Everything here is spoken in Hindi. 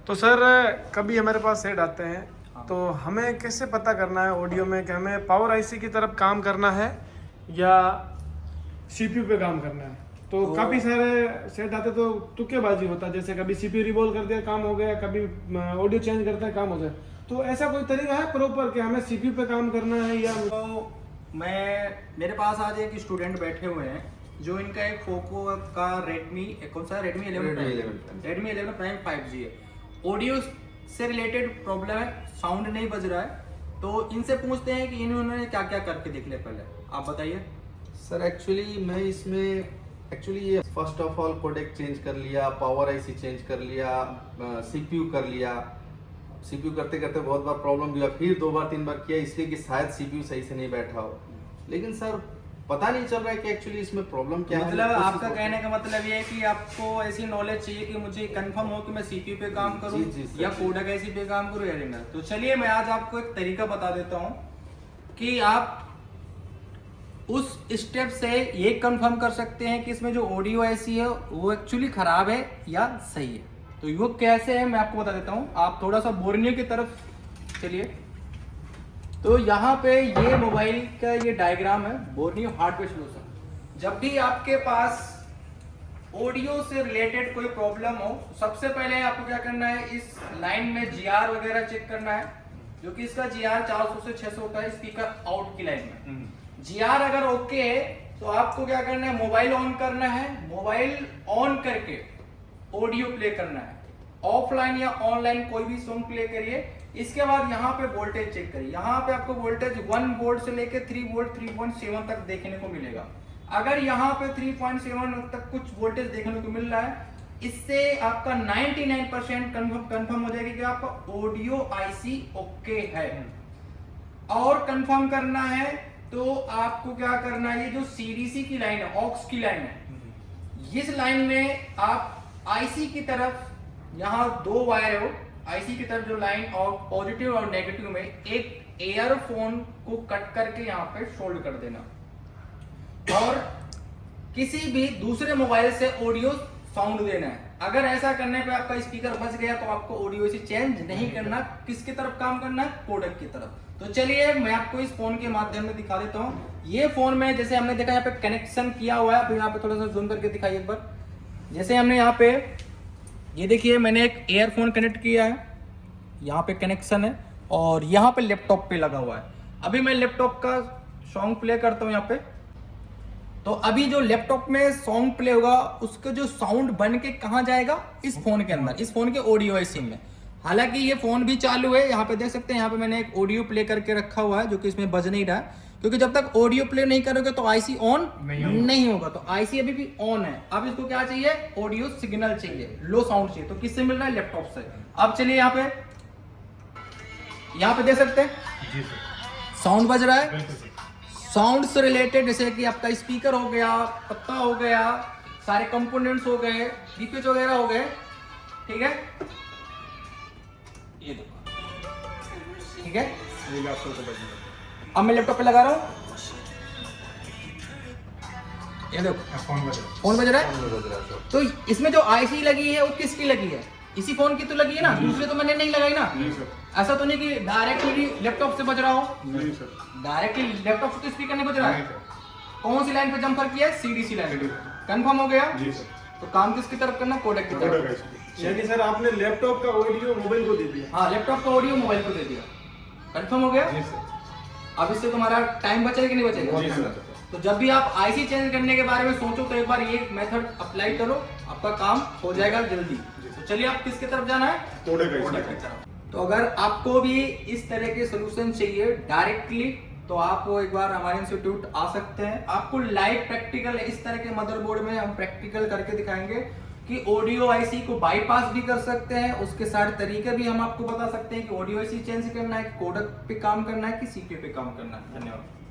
तो सर कभी हमारे पास सेट आते हैं तो हमें कैसे पता करना है ऑडियो में कि हमें पावर आईसी की तरफ काम करना है या सीपीयू पे काम करना है? तो काफ़ी सारे सेट आते तो तुक्केबाजी होता है, जैसे कभी सीपीयू रिवॉल्व कर दिया काम हो गया, कभी ऑडियो चेंज करता है काम हो जाए। तो ऐसा कोई तरीका है प्रॉपर कि हमें सीपीयू पे काम करना है या? तो मेरे पास आज एक स्टूडेंट बैठे हुए हैं जो इनका एक पोको का कौन सा रेडमी 11 प्राइम 5G है। ऑडियो से रिलेटेड प्रॉब्लम है, साउंड नहीं बज रहा है। तो इनसे पूछते हैं कि इन्होंने क्या क्या करके देख लिया, पहले आप बताइए। सर एक्चुअली मैं इसमें ये first of all codec change कर लिया, पावर आईसी चेंज कर लिया, सीपीयू कर लिया। सीपीयू करते करते बहुत बार प्रॉब्लम भी हुआ, फिर 2 बार 3 बार किया इसलिए कि शायद सीपीयू सही से नहीं बैठा हो। लेकिन सर पता नहीं चल रहा है कि एक्चुअली इसमें प्रॉब्लम क्या है। मतलब आपका कहने का मतलब ये है कि आपको ऐसी नॉलेज चाहिए कि मुझे कंफर्म हो कि मैं सीपीयू पे काम करूं या कोडेक आईसी पे काम करूं या रिंगर। तो चलिए मैं आज आपको एक तरीका बता देता हूं कि आप उस स्टेप से ये कंफर्म कर सकते हैं कि इसमें जो ऑडियो आईसी है वो एक्चुअली खराब है या सही है। तो वो कैसे है मैं आपको बता देता हूं। आप थोड़ा सा बोर्नियो की तरफ चलिए। तो यहाँ पे ये मोबाइल का ये डायग्राम है बोर्नियो हार्डवेयर सॉल्यूशन। जब भी आपके पास ऑडियो से रिलेटेड कोई प्रॉब्लम हो, सबसे पहले आपको क्या करना है, इस लाइन में जीआर वगैरह चेक करना है, जो कि इसका जीआर 400 से 600 होता है स्पीकर आउट की लाइन में। जीआर अगर ओके है तो आपको क्या करना है, मोबाइल ऑन करना है। मोबाइल ऑन करके ऑडियो प्ले करना है, ऑफलाइन या ऑनलाइन कोई भी सॉन्ग प्ले करिए। इसके बाद यहाँ पे वोल्टेज चेक करिए। यहाँ पे आपको वोल्टेज 1 वोल्ट से लेके 3 वोल्ट 3.7 तक देखने को मिलेगा। अगर यहाँ पे 3.7 तक कुछ वोल्टेज देखने को मिल रहा है, इससे आपका 99% कंफर्म हो जाएगा कि आपका ऑडियो आईसी ओके है। और कंफर्म करना है तो आपको क्या करना है, ये जो सीडीसी की लाइन है, ऑक्स की लाइन है, इस लाइन में आप आईसी की तरफ, यहाँ 2 वायर हो, आईसी की तरफ जो लाइन और पॉजिटिव और नेगेटिव में एक एयरफोन को कट करके यहाँ पे शोल्ड कर देना और किसी भी दूसरे मोबाइल से ऑडियो साउंड देना है। अगर ऐसा करने पे आपका स्पीकर बच गया तो आपको ऑडियो इसे चेंज नहीं करना। किसकी तरफ काम करना है, कोडेक की तरफ। तो चलिए मैं आपको इस फोन के माध्यम में दिखा देता हूँ। ये फोन में जैसे हमने देखा यहाँ पे कनेक्शन किया हुआ है। अब यहाँ पे थोड़ा सा जूम करके दिखाइए एक बार। जैसे हमने यहाँ पे ये देखिए मैंने एक एयरफोन कनेक्ट किया है, यहाँ पे कनेक्शन है और यहाँ पे लैपटॉप पे लगा हुआ है। अभी मैं लैपटॉप का सॉन्ग प्ले करता हूँ यहाँ पे। तो अभी जो लैपटॉप में सॉन्ग प्ले होगा उसका जो साउंड बन के कहाँ जाएगा, इस फोन के अंदर, इस फोन के ऑडियो आईसी में। हालांकि ये फोन भी चालू है, यहाँ पे देख सकते हैं, यहाँ पे मैंने एक ऑडियो प्ले करके रखा हुआ है जो कि इसमें बज नहीं रहा है, क्योंकि जब तक ऑडियो प्ले नहीं करोगे तो आईसी ऑन नहीं होगा। तो आईसी अभी भी ऑन है। अब इसको क्या चाहिए, ऑडियो सिग्नल चाहिए, लो साउंड चाहिए। तो किससे मिल रहा है, लैपटॉप से। अब चलिए यहाँ पे देख सकते हैं साउंड बज रहा है। साउंड से रिलेटेड जैसे कि आपका स्पीकर हो गया, पत्ता हो गया, सारे कंपोनेंट्स हो गए, डीपीएच वगैरह हो गए, ठीक है। ये देखो, ठीक है। अब मैं लैपटॉप पे लगा रहा हूँ, ये देखो फोन बज रहा है। तो इसमें जो आईसी लगी है वो किसकी लगी है, इसी फोन की तो लगी है ना, दूसरे तो मैंने नहीं लगाई ना। ऐसा तो नहीं कि डायरेक्टली लैपटॉप से बज रहा हो। डायरेक्टली लैपटॉप से तो स्पीकर नहीं बज रहा है। कौन सी लाइन पे जंपर किया है, सीडीसी लाइन। कंफर्म हो गया। तो काम किसकी तरफ करना, कोडेक की तरफ। यानी सर आपने लैपटॉप का ऑडियो मोबाइल को दे दिया? हाँ, लैपटॉप का ऑडियो मोबाइल को दे दिया। कंफर्म हो गया। अब इससे तुम्हारा टाइम बचेगा कि नहीं बचेगा? तो जब भी आप आईसी चेंज करने के बारे में सोचो तो एक बार ये मेथड अप्लाई करो, आपका काम हो जाएगा जल्दी। तो चलिए आप किसकी तरफ जाना है, कोडेक की तरफ। तो अगर आपको भी इस तरह के सोल्यूशन चाहिए डायरेक्टली तो आप एक बार हमारे इंस्टीट्यूट आ सकते हैं। आपको लाइव प्रैक्टिकल इस तरह के मदरबोर्ड में हम प्रैक्टिकल करके दिखाएंगे कि ऑडियो आईसी को बाईपास भी कर सकते हैं। उसके सारे तरीके भी हम आपको बता सकते हैं कि ऑडियो आईसी चेंज करना है, कोडेक पे काम करना है कि सीपीयू पे काम करना है। धन्यवाद।